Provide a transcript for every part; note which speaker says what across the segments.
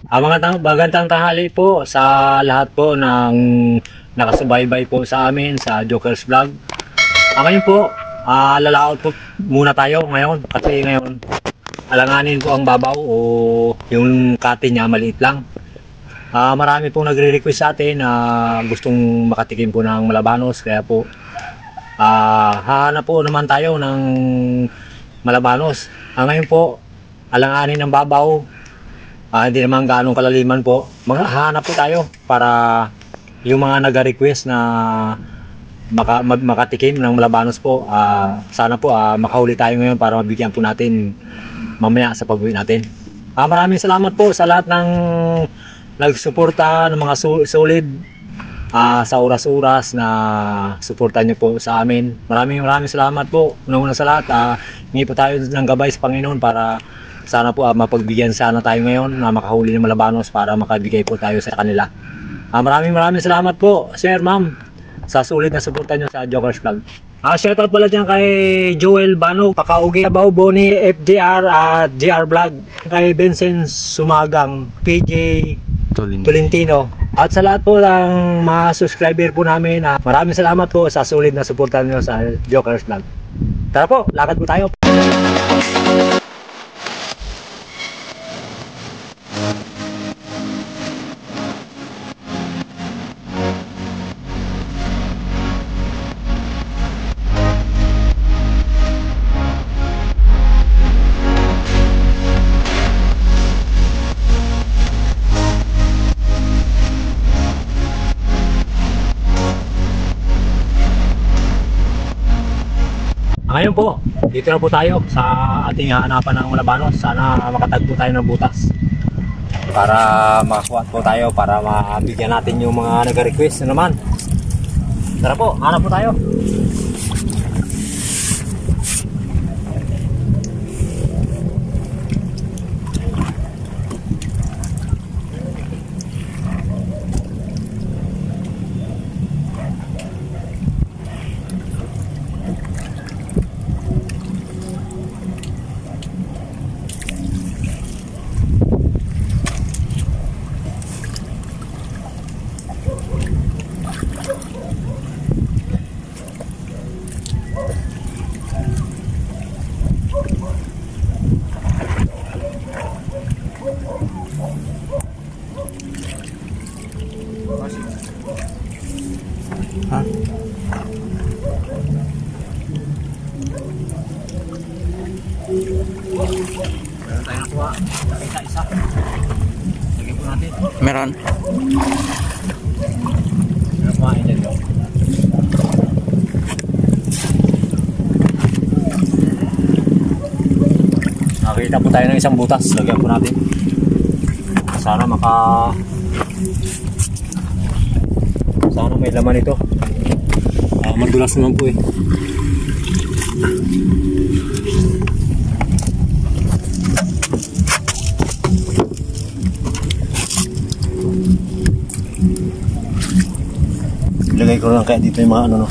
Speaker 1: Magandang tanghali po sa lahat po ng nakasubaybay po sa amin sa Jokers Vlog. Ngayon po, lalaot po muna tayo ngayon kasi ngayon alanganin po ang babaw o yung kati niya maliit lang. Marami pong nagre-request sa atin na gustong makatikim po ng malabanos, kaya po hahanap po naman tayo ng malabanos. Ngayon po, alanganin ng babaw. Hindi naman gaano kalaliman po. Maghahanap po tayo para yung mga nag-request na makatikim ng malabanos po. Sana po makahuli tayo ngayon para mabigyan po natin mamaya sa pag-uwi natin. Maraming salamat po sa lahat ng nagsuporta ng mga solid sa oras-oras na suporta nyo po sa amin. Maraming salamat po. Una sa lahat, hingi po tayo ng gabay sa Panginoon para sana po mapagbigyan sana tayo ngayon na makahuli ng malabanos para makabigay po tayo sa kanila. Maraming salamat po, sir, ma'am, sa sulit na suporta nyo sa Jokers Vlog. Shoutout pala dyan kay Joel Bano, Pakaugi, Abaw, Boni, FJR at JR Vlog, kay Vincent Sumagang, PJ Tolentino, at sa lahat po ng mga subscriber po namin. Maraming salamat po sa sulit na suporta nyo sa Jokers Vlog. Tara po, lakad po tayo. Ngayon po, dito na po tayo sa ating hanapan ng malabanos. Sana makatagpo tayo ng butas para makakuha po tayo, para mabigyan natin yung mga nag-request na naman. Tara po, hanap po tayo. Meron tayo nakuha. Isa-isa. Lagyan po natin.
Speaker 2: Meron.
Speaker 1: Meron kumain dyan yun. Nakakita po tayo ng isang butas. Lagyan po natin. Sana sana may laman ito. Madulas naman po eh. Ilagay ko lang kaya dito yung mga ano, no,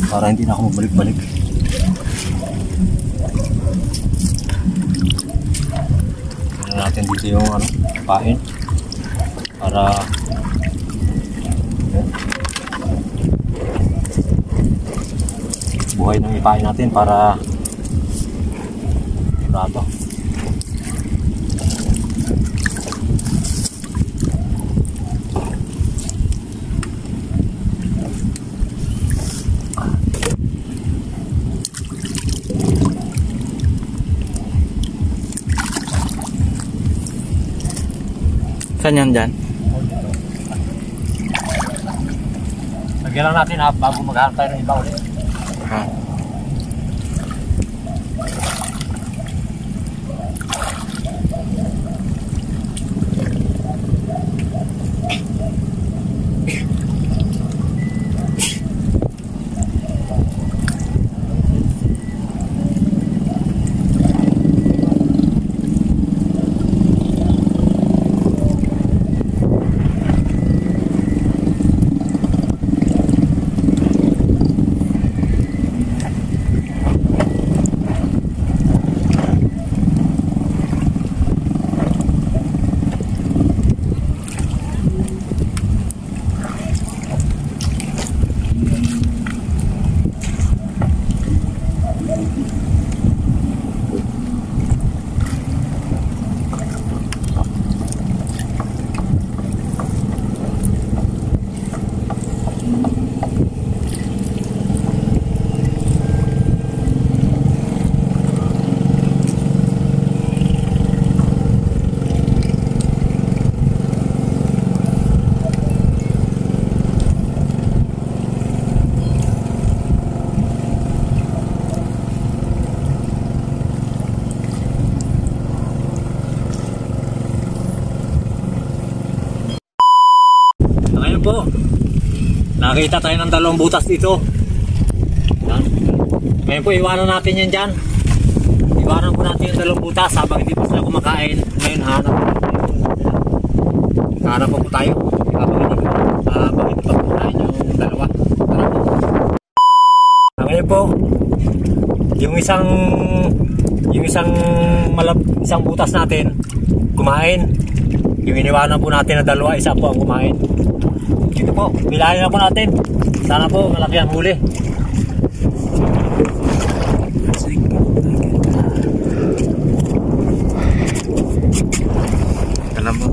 Speaker 1: para hindi na ako magbalik-balik. Ilagay natin dito yung ano, pain para buhay ng ipain natin para rato.
Speaker 2: Saan yan dyan?
Speaker 1: Lagyan lang natin bago maghanap tayo ng iba ulit. po. Nakita tayo ng dalawang butas dito. Yan. Ngayon po, iwanan natin yan dyan. Iwanan po natin yung dalawang butas habang hindi po sila kumakain. Ngayon, hanap po tayo. Habang hindi pa kumakain yung dalawa. Ngayon po, yung isang butas natin kumain. Yung iniwanan po natin na dalawa, isa po ang kumain. Dito po, bilahin na po natin. Sana po malaki ang huli.
Speaker 2: Alam mo.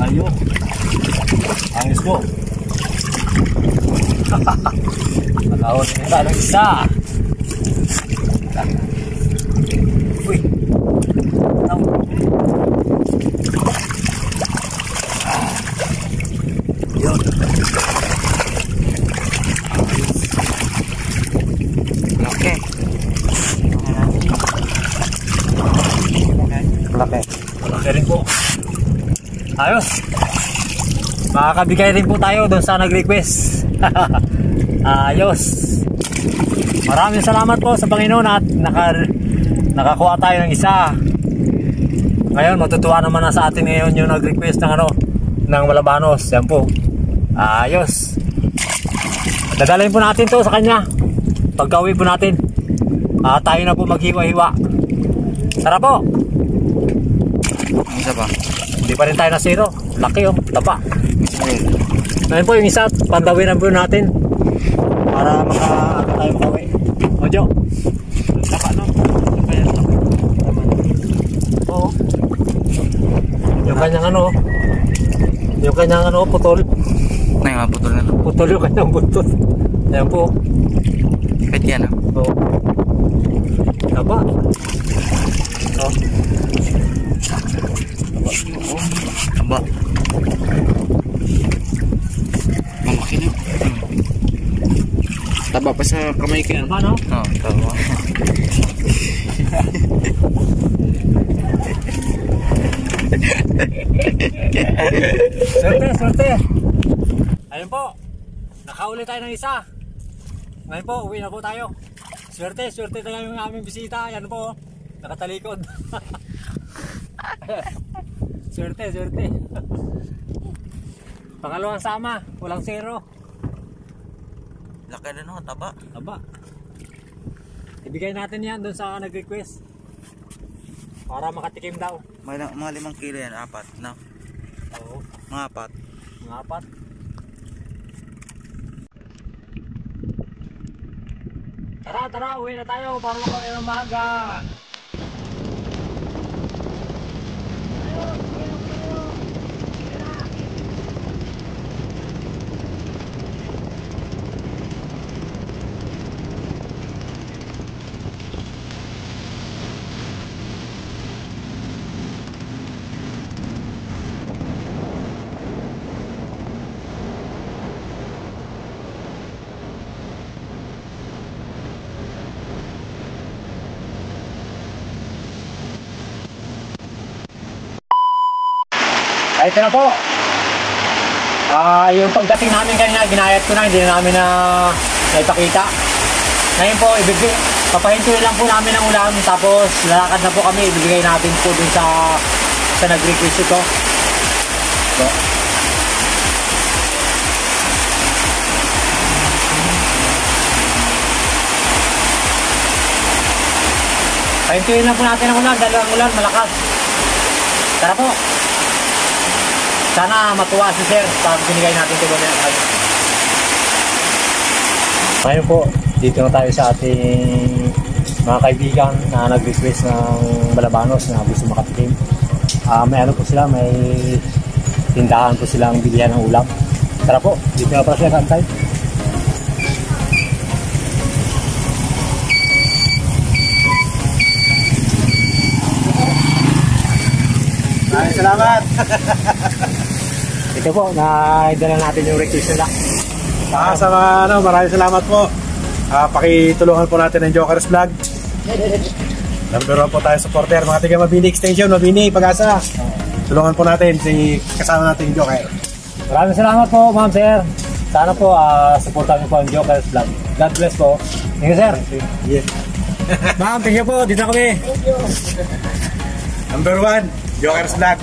Speaker 1: Ayun. Ayos po. Nakahon na tayo ng isa. Uy. Yun.
Speaker 2: Okay. Laki.
Speaker 1: Malaki rin po. Ayos. Makakabigay rin po tayo doon sa nag-request. Ayos. Maraming salamat po sa Panginoon at nakakuha tayo ng isa. Ngayon matutuwa naman na sa atin ngayon yung nag-request ng Malabanos. Yan po. Ayos. Dadalhin po natin to sa kanya. Pagka-uwi po natin. Tayo na po maghiwa-hiwa. Sarap po.
Speaker 2: Isa pa.
Speaker 1: Hindi pa rin tayo na zero. Laki oh, taba. Ngayon po yung isa, pandawin na po natin para tayo makauwi. Ojo. Taba no? Oo. Yung kanyang putol.
Speaker 2: Ngayon, putol na.
Speaker 1: Putol yung kanyang buntot. Ayan po.
Speaker 2: Kahit yan ah.
Speaker 1: Oo. Taba. Oh.
Speaker 2: Taba. Mamaki na. Taba pa sa kamay ko yan.
Speaker 1: Taba no?
Speaker 2: Oo, taba.
Speaker 1: Swerte. Ayun po. Nakauli tayo ng isa. Ngayon po, uwi na po tayo. Swerte tayo yung aming bisita. Yan po, nakatalikod. Swerte. Pangalawang sama, walang zero.
Speaker 2: Laki na no, taba.
Speaker 1: Aba. Ibigay natin yan doon sa nag-request. Para makatikim daw.
Speaker 2: Mga 5 kilo yan, 4 na.
Speaker 1: Oo.
Speaker 2: Mga 4.
Speaker 1: Mga 4. Tara, uwi na tayo para makauwi ng maga. Ito na po. Yung pagdating namin kanina, ginayat ko na, hindi na namin na naipakita. Ngayon po, papahintuin lang po namin ang ulam, tapos lalakad na po kami, ibigay natin po dun sa nag-request ito. So, Pahintuin lang po natin ang ulan dahil ang ulan malakas. Tara po. Sana matuwa si sir pag binigay natin ito doon. Ngayon po, dito na tayo sa ating mga kaibigan na nag-request ng Balabanos na gusto makatikim. May ano po sila, may tindahan po silang bilihan ng ulam. Tara po, dito na pa sila kantay.
Speaker 3: Maraming salamat.
Speaker 1: Ito po, naidala natin yung request nila.
Speaker 3: Sa mga maraming salamat po. Pakitulungan po natin ang Jokers Vlog. Number 1 po tayo supporter, mga tiga Mabini Extension, Mabini, Pag-asa. Tulungan po natin si kasama natin yung Joker.
Speaker 1: Maraming salamat po, ma'am, sir. Sana po, supportan niyo po ang Jokers Vlog. God bless po. Thank you, sir.
Speaker 3: Yes.
Speaker 1: Ma'am, thank you po. Dito kami.
Speaker 3: Number 1, Jokers Vlog.